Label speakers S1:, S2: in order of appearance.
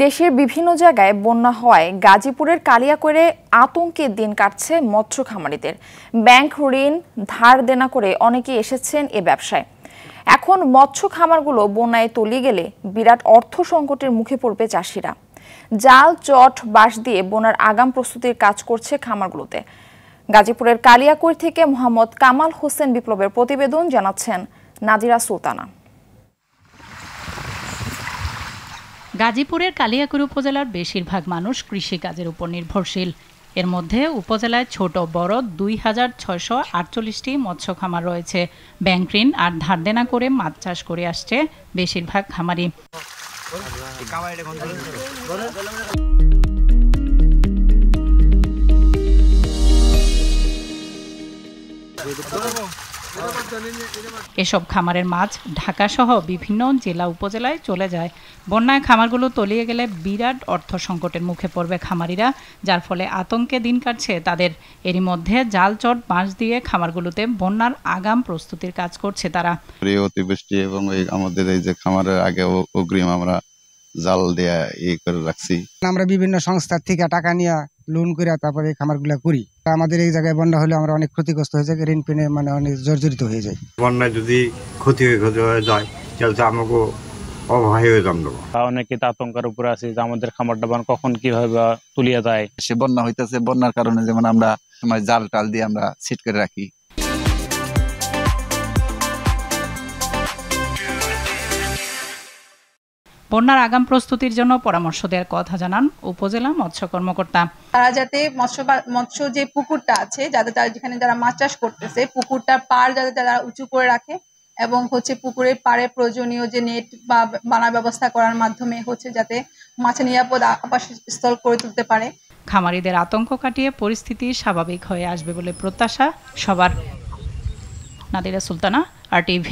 S1: দেশের বিভিন্ন জায়গায় বন্যা হওয়ায় গাজীপুরের কালিয়াকৈরে আতঙ্কে দিন কাটছে মৎস্য খামারিদের। ব্যাংক ঋণ ধার দেনা করে অনেকেই এসেছেন এ ব্যবসায়। এখন মৎস্য খামারগুলো বন্যায় তলিয়ে গেলে বিরাট অর্থ সংকটের মুখে পড়বে চাষিরা। জাল, চট, বাঁশ দিয়ে বন্যার আগাম প্রস্তুতির কাজ করছে খামারগুলোতে। গাজীপুরের কালিয়াকৈর থেকে মোহাম্মদ কামাল হোসেন বিপ্লবের প্রতিবেদন, জানাচ্ছেন নাজিরা সুলতানা।
S2: গাজীপুরের কালিয়াকৈর উপজেলার বেশিরভাগ মানুষ কৃষিকাজের উপর নির্ভরশীল। এর মধ্যে উপজেলায় ছোট বড় 2648টি মৎস্য খামার রয়েছে। ব্যাংক ঋণ আর ধার দেনা করে মাছ চাষ করে আসছে বেশিরভাগ খামারি। এসব খামারের মাছ ঢাকা সহ বিভিন্ন জেলা উপজেলায় চলে যায়। বন্যায় খামারগুলো তলিয়ে গেলে বিরাট অর্থ সংকটের মুখে পড়বে খামারিরা, যার ফলে আতঙ্কে দিন কাটছে তাদের। এরই মধ্যে জাল, চট, বাঁশ দিয়ে খামারগুলোতে বন্যার আগাম প্রস্তুতির কাজ করছে তারা।
S3: অতিবৃষ্টি এবং আমাদের এই যে খামারের আগে অগ্রিম আমরা জাল দেয়া করে রাখছি।
S4: আমরা বিভিন্ন সংস্থার থেকে টাকা নিয়ে লোন করে তারপরে খামারগুলো করি। আমাদের এই জায়গায় বন্যা হলে আমরা অনেক ক্ষতিগ্রস্ত হয়ে যাই, ঋণ পেনে অনেক জর্জরিত হয়ে যায়।
S5: বন্যায় যদি ক্ষতি হয়ে যায় তাহলে আমাকে অবহায় হয়ে যাবে।
S6: অনেকে আতঙ্কের উপরে আছে যে আমাদের খামারটা কখন কিভাবে তুলিয়া যায়।
S3: সে বন্যা হইতেছে, বন্যার কারণে যেমন আমরা জাল টাল দিয়ে আমরা সেট করে রাখি।
S2: বন্যার আগাম প্রস্তুতির জন্য পরামর্শ দেওয়ার কথা জানান উপজেলা মৎস্য কর্মকর্তা।
S7: তারা যাতে মৎস্য যে পুকুরটা আছে, যেখানে যারা মাছ চাষ করতেছে, পুকুরটার পাড় যাতে তারা উঁচু করে রাখে এবং পুকুরের পাড়ে প্রয়োজনীয় যে নেট বা বানা ব্যবস্থা করার মাধ্যমে যাতে মাছের নিরাপদ আবাসস্থল করে তুলতে পারে।
S2: খামারিদের আতঙ্ক কাটিয়ে পরিস্থিতি স্বাভাবিক হয়ে আসবে বলে প্রত্যাশা সবার। নাদিরা সুলতানা, RTV।